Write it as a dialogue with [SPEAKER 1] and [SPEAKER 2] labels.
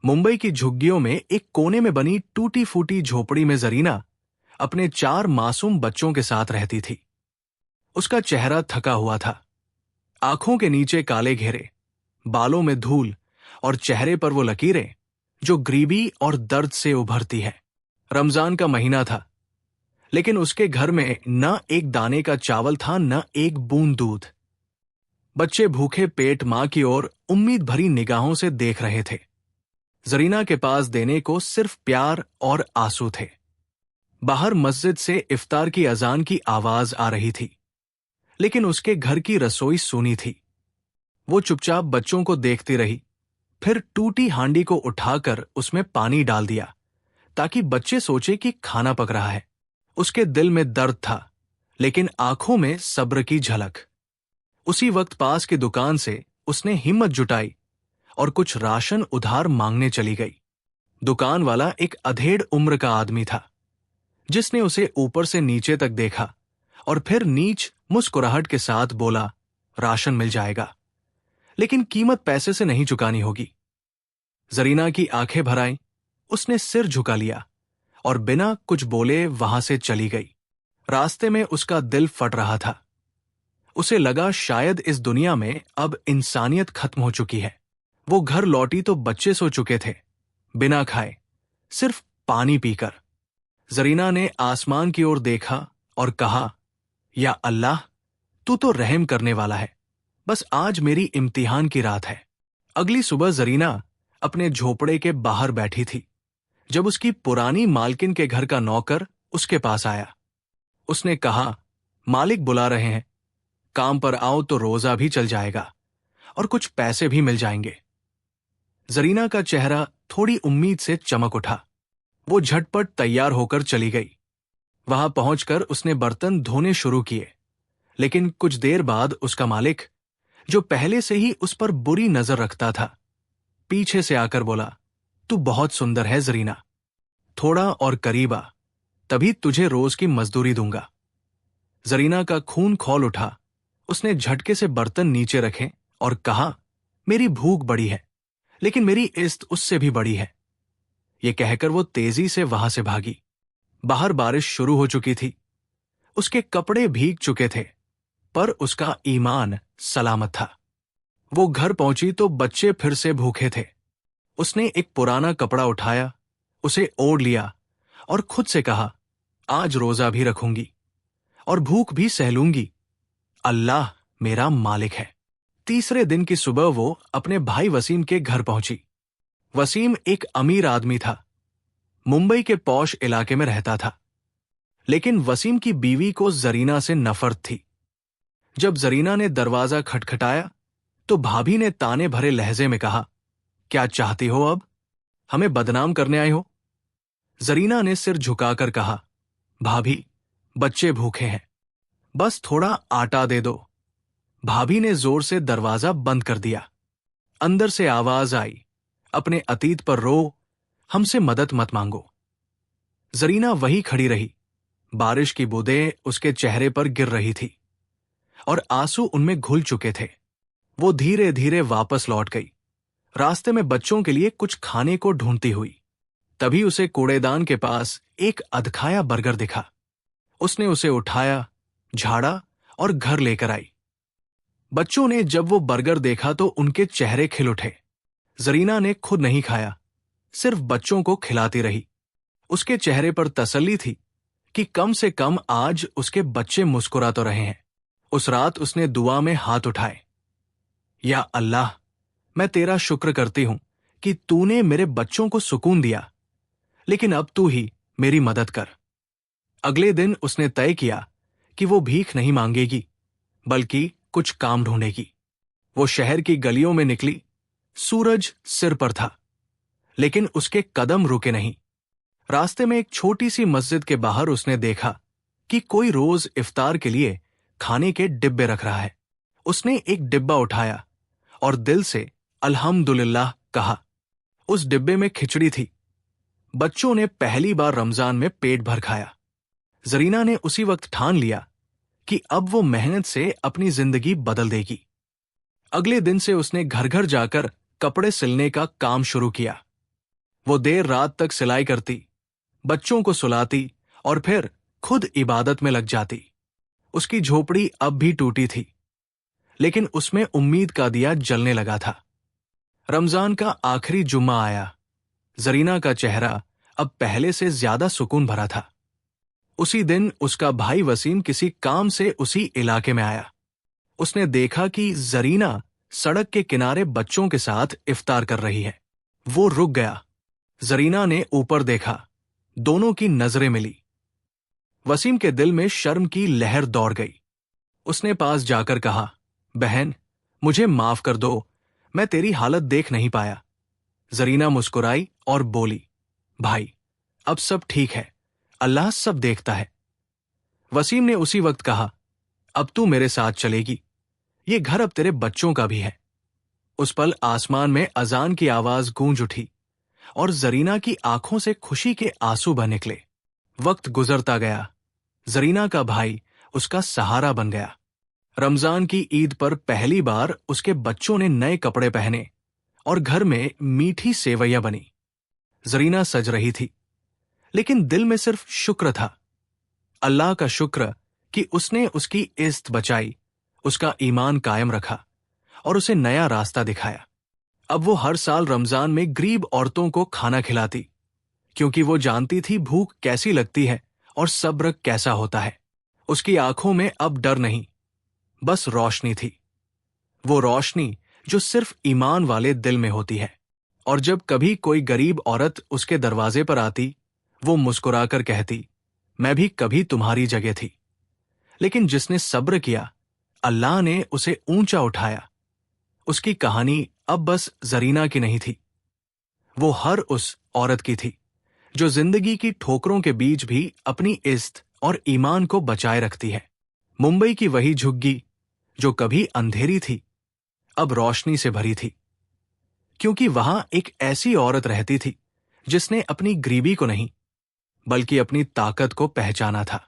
[SPEAKER 1] मुंबई की झुग्गियों में एक कोने में बनी टूटी फूटी झोपड़ी में जरीना अपने 4 मासूम बच्चों के साथ रहती थी। उसका चेहरा थका हुआ था, आंखों के नीचे काले घेरे, बालों में धूल और चेहरे पर वो लकीरें जो गरीबी और दर्द से उभरती है। रमजान का महीना था, लेकिन उसके घर में न एक दाने का चावल था, न एक बूंद दूध। बच्चे भूखे पेट मां की ओर उम्मीद भरी निगाहों से देख रहे थे। जरीना के पास देने को सिर्फ प्यार और आंसू थे। बाहर मस्जिद से इफ्तार की अजान की आवाज आ रही थी, लेकिन उसके घर की रसोई सूनी थी। वो चुपचाप बच्चों को देखती रही, फिर टूटी हांडी को उठाकर उसमें पानी डाल दिया ताकि बच्चे सोचे कि खाना पक रहा है। उसके दिल में दर्द था, लेकिन आंखों में सब्र की झलक। उसी वक्त पास की दुकान से उसने हिम्मत जुटाई और कुछ राशन उधार मांगने चली गई। दुकान वाला एक अधेड़ उम्र का आदमी था, जिसने उसे ऊपर से नीचे तक देखा और फिर नीच मुस्कुराहट के साथ बोला, राशन मिल जाएगा, लेकिन कीमत पैसे से नहीं चुकानी होगी। जरीना की आंखें भर आईं, उसने सिर झुका लिया और बिना कुछ बोले वहां से चली गई। रास्ते में उसका दिल फट रहा था। उसे लगा शायद इस दुनिया में अब इंसानियत खत्म हो चुकी है। वो घर लौटी तो बच्चे सो चुके थे, बिना खाए, सिर्फ पानी पीकर। जरीना ने आसमान की ओर देखा और कहा, या अल्लाह, तू तो रहम करने वाला है, बस आज मेरी इम्तिहान की रात है। अगली सुबह जरीना अपने झोपड़े के बाहर बैठी थी जब उसकी पुरानी मालकिन के घर का नौकर उसके पास आया। उसने कहा, मालिक बुला रहे हैं, काम पर आओ तो रोजा भी चल जाएगा और कुछ पैसे भी मिल जाएंगे। जरीना का चेहरा थोड़ी उम्मीद से चमक उठा। वो झटपट तैयार होकर चली गई। वहां पहुंचकर उसने बर्तन धोने शुरू किए, लेकिन कुछ देर बाद उसका मालिक, जो पहले से ही उस पर बुरी नजर रखता था, पीछे से आकर बोला, तू बहुत सुंदर है जरीना, थोड़ा और करीब आ, तभी तुझे रोज की मजदूरी दूंगा। जरीना का खून खौल उठा। उसने झटके से बर्तन नीचे रखे और कहा, मेरी भूख बड़ी है, लेकिन मेरी इज्जत उससे भी बड़ी है। ये कहकर वो तेजी से वहां से भागी। बाहर बारिश शुरू हो चुकी थी। उसके कपड़े भीग चुके थे, पर उसका ईमान सलामत था। वो घर पहुंची तो बच्चे फिर से भूखे थे। उसने एक पुराना कपड़ा उठाया, उसे ओढ़ लिया और खुद से कहा, आज रोजा भी रखूंगी और भूख भी सह लूंगी। अल्लाह मेरा मालिक है। तीसरे दिन की सुबह वो अपने भाई वसीम के घर पहुंची। वसीम एक अमीर आदमी था, मुंबई के पॉश इलाके में रहता था, लेकिन वसीम की बीवी को जरीना से नफरत थी। जब जरीना ने दरवाजा खटखटाया तो भाभी ने ताने भरे लहजे में कहा, क्या चाहती हो अब? हमें बदनाम करने आए हो? जरीना ने सिर झुकाकर कहा, भाभी, बच्चे भूखे हैं, बस थोड़ा आटा दे दो। भाभी ने जोर से दरवाजा बंद कर दिया। अंदर से आवाज आई, अपने अतीत पर रो, हमसे मदद मत मांगो। जरीना वही खड़ी रही। बारिश की बूंदें उसके चेहरे पर गिर रही थी और आंसू उनमें घुल चुके थे। वो धीरे धीरे वापस लौट गई, रास्ते में बच्चों के लिए कुछ खाने को ढूंढती हुई। तभी उसे कूड़ेदान के पास एक अधखाया बर्गर दिखा। उसने उसे उठाया, झाड़ा और घर लेकर आई। बच्चों ने जब वो बर्गर देखा तो उनके चेहरे खिल उठे। जरीना ने खुद नहीं खाया, सिर्फ बच्चों को खिलाती रही। उसके चेहरे पर तसल्ली थी कि कम से कम आज उसके बच्चे मुस्कुरा तो रहे हैं। उस रात उसने दुआ में हाथ उठाए, या अल्लाह, मैं तेरा शुक्र करती हूं कि तूने मेरे बच्चों को सुकून दिया, लेकिन अब तू ही मेरी मदद कर। अगले दिन उसने तय किया कि वो भीख नहीं मांगेगी, बल्कि कुछ काम ढूंढेगी। वो शहर की गलियों में निकली। सूरज सिर पर था, लेकिन उसके कदम रुके नहीं। रास्ते में एक छोटी सी मस्जिद के बाहर उसने देखा कि कोई रोज इफ्तार के लिए खाने के डिब्बे रख रहा है। उसने एक डिब्बा उठाया और दिल से अल्हम्दुलिल्लाह कहा। उस डिब्बे में खिचड़ी थी। बच्चों ने पहली बार रमजान में पेट भर खाया। जरीना ने उसी वक्त ठान लिया कि अब वो मेहनत से अपनी जिंदगी बदल देगी। अगले दिन से उसने घर घर जाकर कपड़े सिलने का काम शुरू किया। वो देर रात तक सिलाई करती, बच्चों को सुलाती और फिर खुद इबादत में लग जाती। उसकी झोपड़ी अब भी टूटी थी, लेकिन उसमें उम्मीद का दिया जलने लगा था। रमजान का आखिरी जुम्मा आया। जरीना का चेहरा अब पहले से ज्यादा सुकून भरा था। उसी दिन उसका भाई वसीम किसी काम से उसी इलाके में आया। उसने देखा कि जरीना सड़क के किनारे बच्चों के साथ इफ्तार कर रही है। वो रुक गया। जरीना ने ऊपर देखा, दोनों की नजरें मिली। वसीम के दिल में शर्म की लहर दौड़ गई। उसने पास जाकर कहा, बहन, मुझे माफ कर दो, मैं तेरी हालत देख नहीं पाया। जरीना मुस्कुराई और बोली, भाई, अब सब ठीक है, अल्लाह सब देखता है। वसीम ने उसी वक्त कहा, अब तू मेरे साथ चलेगी, ये घर अब तेरे बच्चों का भी है। उस पल आसमान में अजान की आवाज गूंज उठी और जरीना की आंखों से खुशी के आंसू बह निकले। वक्त गुजरता गया। जरीना का भाई उसका सहारा बन गया। रमजान की ईद पर पहली बार उसके बच्चों ने नए कपड़े पहने और घर में मीठी सेवैयां बनी। जरीना सज रही थी, लेकिन दिल में सिर्फ शुक्र था। अल्लाह का शुक्र कि उसने उसकी इज्जत बचाई, उसका ईमान कायम रखा और उसे नया रास्ता दिखाया। अब वो हर साल रमजान में गरीब औरतों को खाना खिलाती, क्योंकि वो जानती थी भूख कैसी लगती है और सब्र कैसा होता है। उसकी आंखों में अब डर नहीं, बस रोशनी थी। वो रोशनी जो सिर्फ ईमान वाले दिल में होती है। और जब कभी कोई गरीब औरत उसके दरवाजे पर आती, वो मुस्कुराकर कहती, मैं भी कभी तुम्हारी जगह थी, लेकिन जिसने सब्र किया, अल्लाह ने उसे ऊंचा उठाया। उसकी कहानी अब बस जरीना की नहीं थी, वो हर उस औरत की थी जो जिंदगी की ठोकरों के बीच भी अपनी इज्जत और ईमान को बचाए रखती है। मुंबई की वही झुग्गी जो कभी अंधेरी थी, अब रोशनी से भरी थी, क्योंकि वहां एक ऐसी औरत रहती थी जिसने अपनी गरीबी को नहीं, बल्कि अपनी ताकत को पहचाना था।